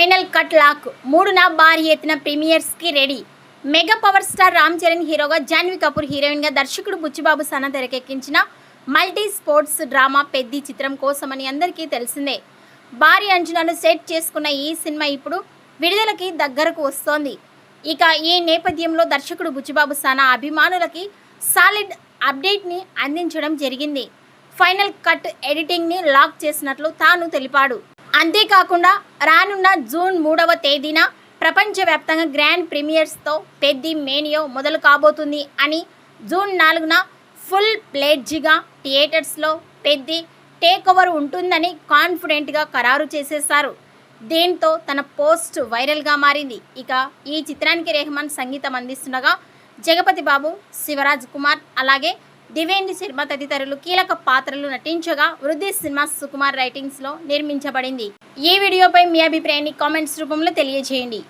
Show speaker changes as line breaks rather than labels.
Final cut lock 3న భారీ ఎత్తున ప్రీమియర్స్కి ready. Mega power star Ram Charan హీరోగా, జాన్వీ కపూర్ హీరోయిన్గా దర్శకుడు బుచ్చిబాబు సన తెరకెక్కించిన మల్టీ స్పోర్ట్స్ డ్రామా పెద్ది చిత్రం కోసమని అందరికీ తెలిసిందే. భారీ అంచనాలు సెట్ చేసుకున్న ఈ సినిమా ఇప్పుడు విడుదలకి దగ్గరకు వస్తోంది. ఇక ఈ నేపథ్యంలో దర్శకుడు బుచ్చిబాబు సన అభిమానులకి సాలిడ్ అప్డేట్ని అందించడం జరిగింది. ఫైనల్ కట్ ఎడిటింగ్ని లాక్ చేసినట్లు తాను తెలిపాడు. అంతేకాకుండా రానున్న జూన్ 3వ తేదీన ప్రపంచవ్యాప్తంగా గ్రాండ్ ప్రీమియర్స్తో పెద్ది మేనియో మొదలు కాబోతుంది అని, జూన్ 4న ఫుల్ ప్లేడ్జ్గా థియేటర్స్లో పెద్ది టేక్ ఓవర్ ఉంటుందని కాన్ఫిడెంట్గా ఖరారు చేసేశారు. దీంతో తన పోస్ట్ వైరల్గా మారింది. ఇక ఈ చిత్రానికి రెహమాన్ సంగీతం అందిస్తుండగా, జగపతి బాబు, శివరాజ్ కుమార్, అలాగే దివేంద్ర శర్మ తదితరులు కీలక పాత్రలు నటించగా, వృద్ధి సినిమా సుకుమార్ రైటింగ్స్లో నిర్మించబడింది. ఈ వీడియోపై మీ అభిప్రాయాన్ని కామెంట్స్ రూపంలో తెలియజేయండి.